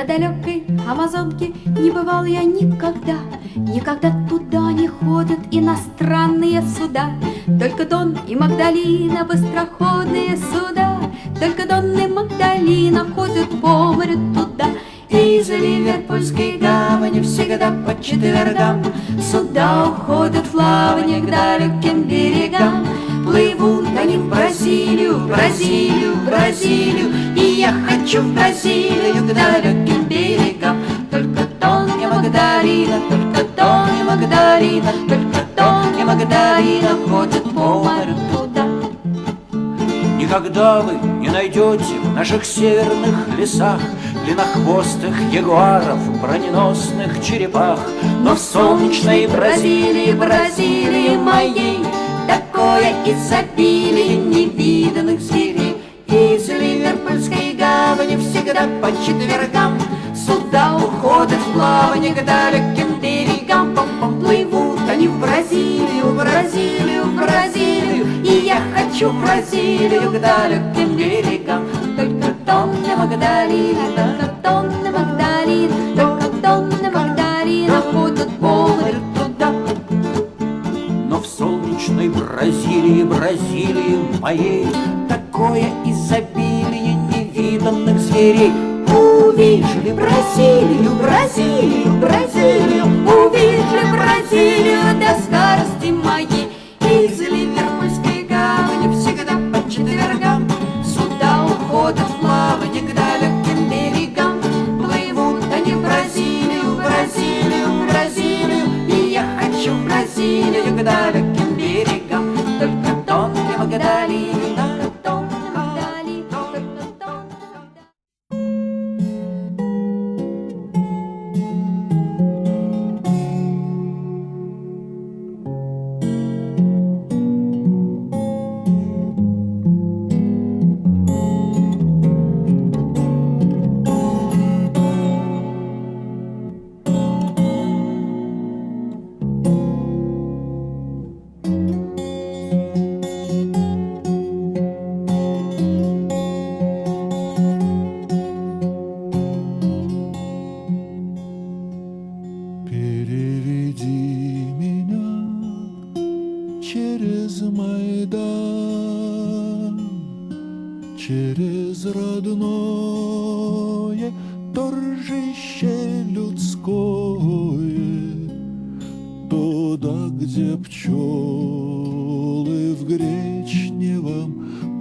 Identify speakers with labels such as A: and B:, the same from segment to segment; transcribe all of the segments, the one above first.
A: далекой Амазонке не бывал я никогда. Никогда туда не ходят иностранные суда. Только Дон и Магдалина, быстроходные суда. Только Дон и Магдалина ходят по морю туда. Из Ливерпульской гавани всегда по четвергам суда уходят в плавание к далеким берегам. Плывут они в Бразилию, в Бразилию, в Бразилию, и я хочу в Бразилию к далеким берегам. Только Дон и Магдалина, только Дон и Магдалина, только Дон и Магдалина ходят по морю туда.
B: Никогда вы не найдете в наших северных лесах длиннохвостых ягуаров, броненосных черепах. Но в солнечной Бразилии, Бразилии моей, такое изобилие невиданных зверей. Из Ливерпульской гавани всегда по четвергам суда уходят в плавание к далеким берегам. Плывут они в Бразилию, в Бразилию, в Бразилию, и я хочу в Бразилию к далеким берегам. Только Дон и Магдалина, только Дон и Магдалина, только Дон и Магдалина ходят по морю туда. Но в солнечной Бразилии, Бразилии моей, такое изобилие невиданных зверей.
A: Увидели Бразилию, Бразилию, Бразилию, увидели Бразилию до старости моей. Из Ливерпульской гавани всегда по четвергам суда уходят в плавание к далеким берегам. Плывут они в Бразилию, в Бразилию, в Бразилию, и я хочу в Бразилию к далеким берегам. Только Дон и Магдалина, только Дон и Магдалина, только Дон и Магдалина.
C: Переведи меня через Майдан, через родное торжище людское, туда, где пчелы в гречневом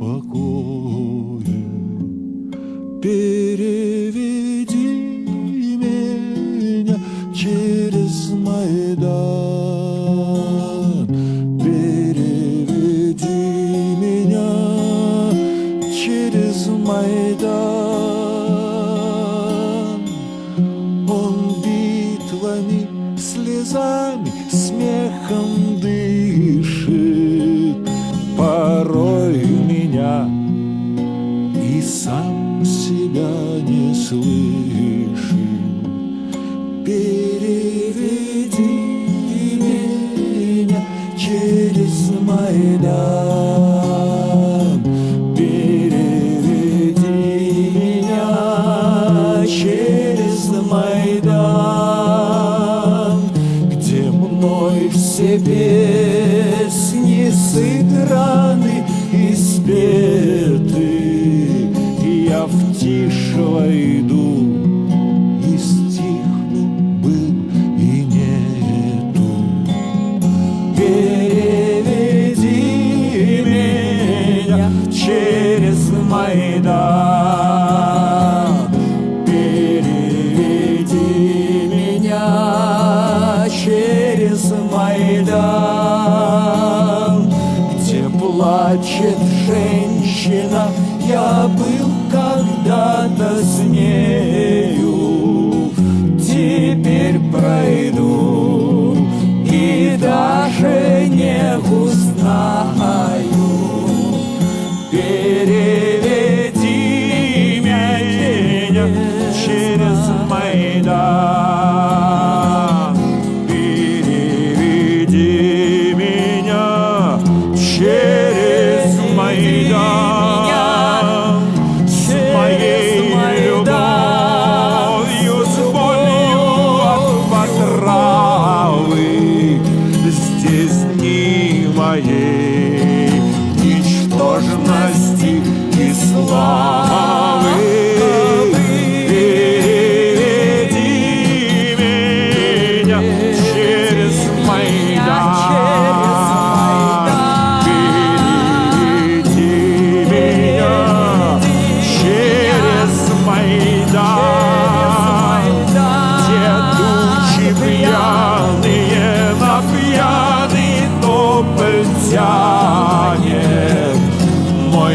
C: покое. Переведи меня через Майдан, переведи меня через Майдан. Он битвами, слезами, смехом дышит, порой меня и сам себя не слышит. Переведи меня через Майдан, переведи меня через Майдан, где мной все песни сыграны и спеты, и я в тишь войду. Через Майдан, переведи меня через Майдан, где плачет женщина, я был когда-то с нею, теперь пройду и даже не узнаю. Переведи меня через Майдан, переведи меня через Майдан, с моей любовью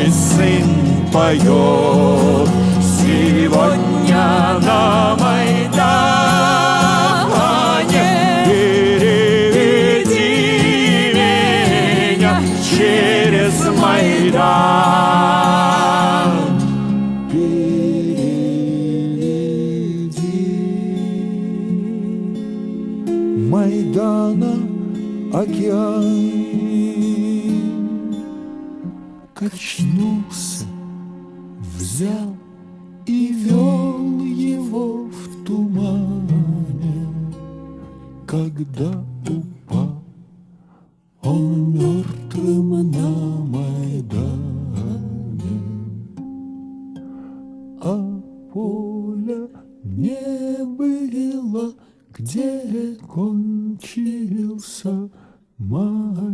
C: мой сын поет сегодня на Майдане. Переведи меня через Майдан. Переведи. Майдана океан качнулся, взял и вел его в тумане. Когда упал он мертвым на Майдане, а поля не было, где кончился Майдан.